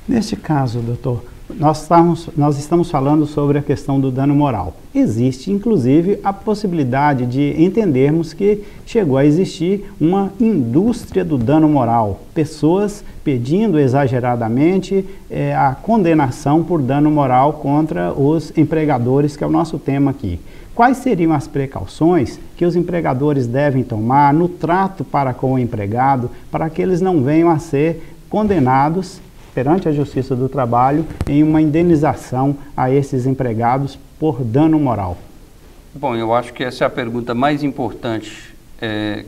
Neste caso, doutor, nós estamos falando sobre a questão do dano moral. Existe, inclusive, a possibilidade de entendermos que chegou a existir uma indústria do dano moral. Pessoas pedindo exageradamente a condenação por dano moral contra os empregadores, que é o nosso tema aqui. Quais seriam as precauções que os empregadores devem tomar no trato para com o empregado, para que eles não venham a ser condenados perante a Justiça do Trabalho em uma indenização a esses empregados por dano moral? Bom, eu acho que essa é a pergunta mais importante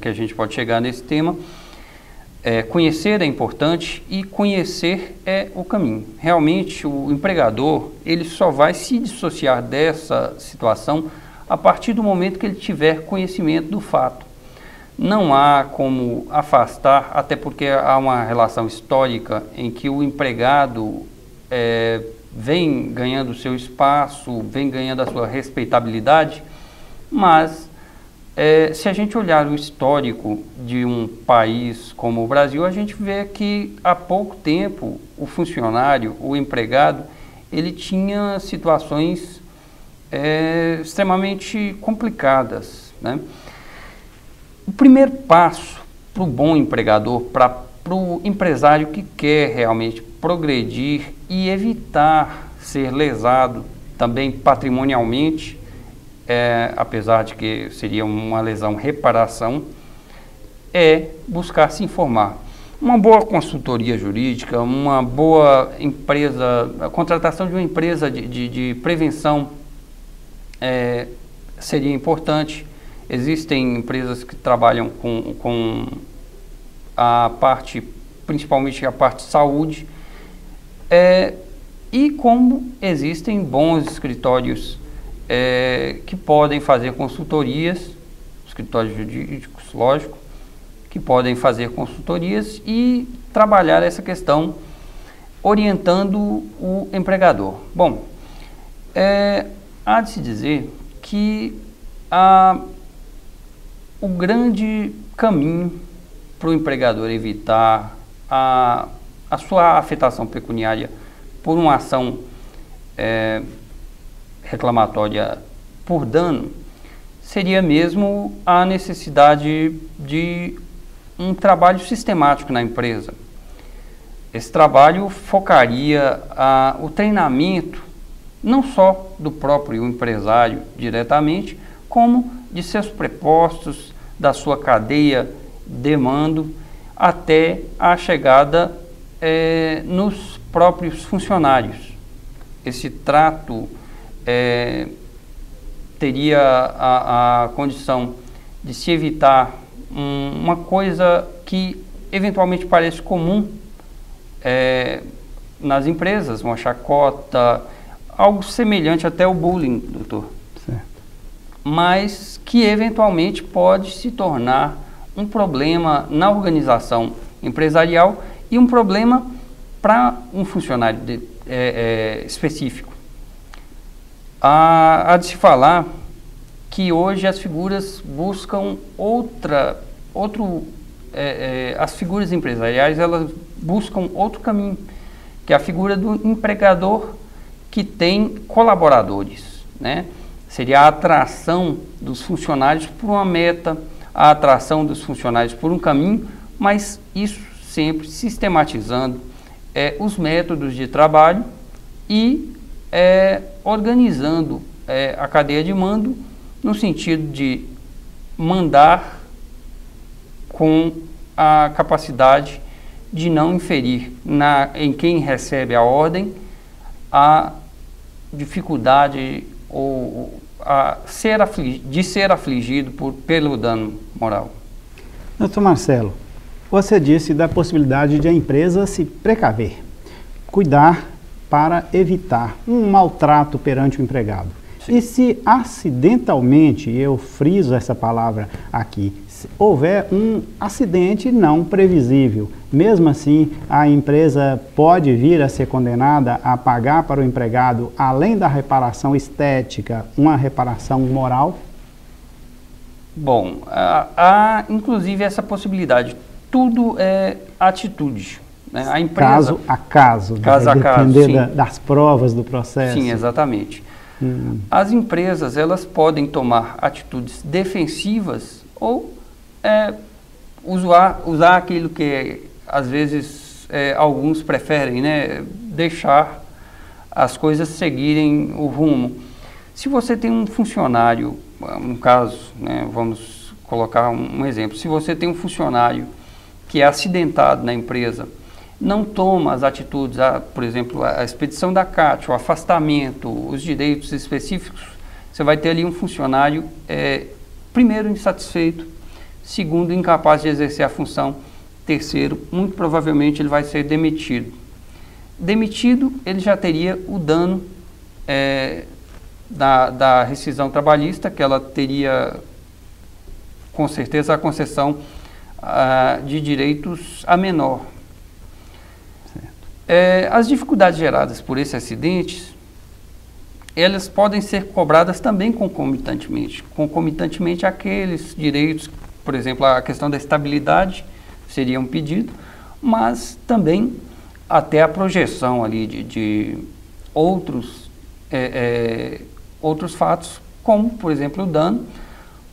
que a gente pode chegar nesse tema. Conhecer é importante e conhecer é o caminho. Realmente, o empregador, ele só vai se dissociar dessa situação a partir do momento que ele tiver conhecimento do fato. Não há como afastar, até porque há uma relação histórica em que o empregado vem ganhando o seu espaço, vem ganhando a sua respeitabilidade, mas se a gente olhar o histórico de um país como o Brasil, a gente vê que há pouco tempo o funcionário, o empregado, ele tinha situações extremamente complicadas, né? O primeiro passo para o bom empregador, para o empresário que quer realmente progredir e evitar ser lesado também patrimonialmente, apesar de que seria uma lesão reparação, é buscar se informar. Uma boa consultoria jurídica, uma boa empresa, a contratação de uma empresa de prevenção seria importante. Existem empresas que trabalham com a parte, principalmente a parte de saúde, e como existem bons escritórios que podem fazer consultorias, escritórios jurídicos, lógico, que podem fazer consultorias e trabalhar essa questão orientando o empregador. Bom, há de se dizer que o grande caminho para o empregador evitar a sua afetação pecuniária por uma ação reclamatória por dano seria mesmo a necessidade de um trabalho sistemático na empresa. Esse trabalho focaria o treinamento não só do próprio empresário diretamente, como de seus prepostos, da sua cadeia de mando, até a chegada nos próprios funcionários. Esse trato teria a condição de se evitar uma coisa que eventualmente parece comum nas empresas, uma chacota, algo semelhante até ao bullying, doutor. Certo. Mas que eventualmente pode se tornar um problema na organização empresarial e um problema para um funcionário específico. Há de se falar que hoje as figuras buscam as figuras empresariais, elas buscam outro caminho, que é a figura do empregador que tem colaboradores, né? Seria a atração dos funcionários por uma meta, a atração dos funcionários por um caminho, mas isso sempre sistematizando os métodos de trabalho e organizando a cadeia de mando no sentido de mandar com a capacidade de não inferir em quem recebe a ordem a dificuldade ou de ser afligido pelo dano moral. Doutor Marcelo, você disse da possibilidade de a empresa se precaver, cuidar para evitar um maltrato perante o empregado. Sim. E se acidentalmente, eu friso essa palavra aqui, se houver um acidente não previsível, mesmo assim a empresa pode vir a ser condenada a pagar para o empregado, além da reparação estética, uma reparação moral? Bom, há inclusive essa possibilidade. Tudo é atitude, né? A empresa, caso a depender das provas do processo. Sim, exatamente. As empresas, elas podem tomar atitudes defensivas ou usar aquilo que às vezes alguns preferem, né? Deixar as coisas seguirem o rumo. Se você tem um funcionário, no caso, né, vamos colocar um exemplo, se você tem um funcionário que é acidentado na empresa, não toma as atitudes, por exemplo, a expedição da CAT, o afastamento, os direitos específicos, você vai ter ali um funcionário, primeiro, insatisfeito, segundo, incapaz de exercer a função, terceiro, muito provavelmente ele vai ser demitido. Demitido, ele já teria o dano da rescisão trabalhista, que ela teria, com certeza, a concessão de direitos a menor. As dificuldades geradas por esses acidentes, elas podem ser cobradas também concomitantemente àqueles direitos, por exemplo, a questão da estabilidade seria um pedido, mas também até a projeção ali de outros fatos, como, por exemplo, o dano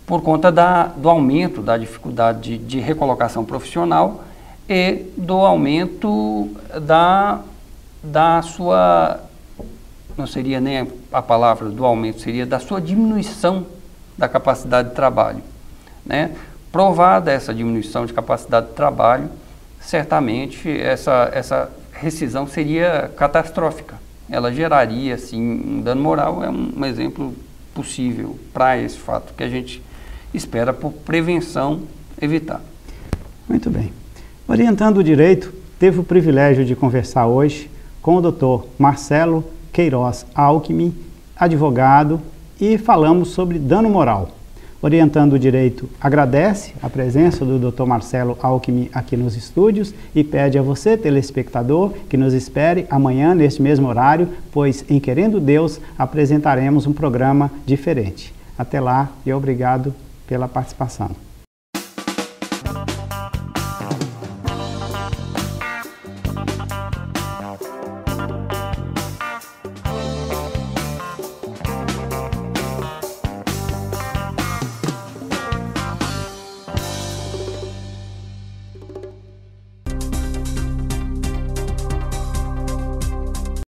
por conta do aumento da dificuldade de recolocação profissional e do aumento da sua, não seria nem a palavra do aumento, seria da sua diminuição da capacidade de trabalho, né? Provada essa diminuição de capacidade de trabalho, certamente essa rescisão seria catastrófica. Ela geraria, sim, um dano moral, é um exemplo possível para esse fato, que a gente espera, por prevenção, evitar. Muito bem. Orientando o Direito, teve o privilégio de conversar hoje com o Dr. Marcelo Queiroz Alckmin, advogado, e falamos sobre dano moral. Orientando o Direito agradece a presença do Dr. Marcelo Alckmin aqui nos estúdios e pede a você, telespectador, que nos espere amanhã neste mesmo horário, pois, em Querendo Deus, apresentaremos um programa diferente. Até lá e obrigado pela participação.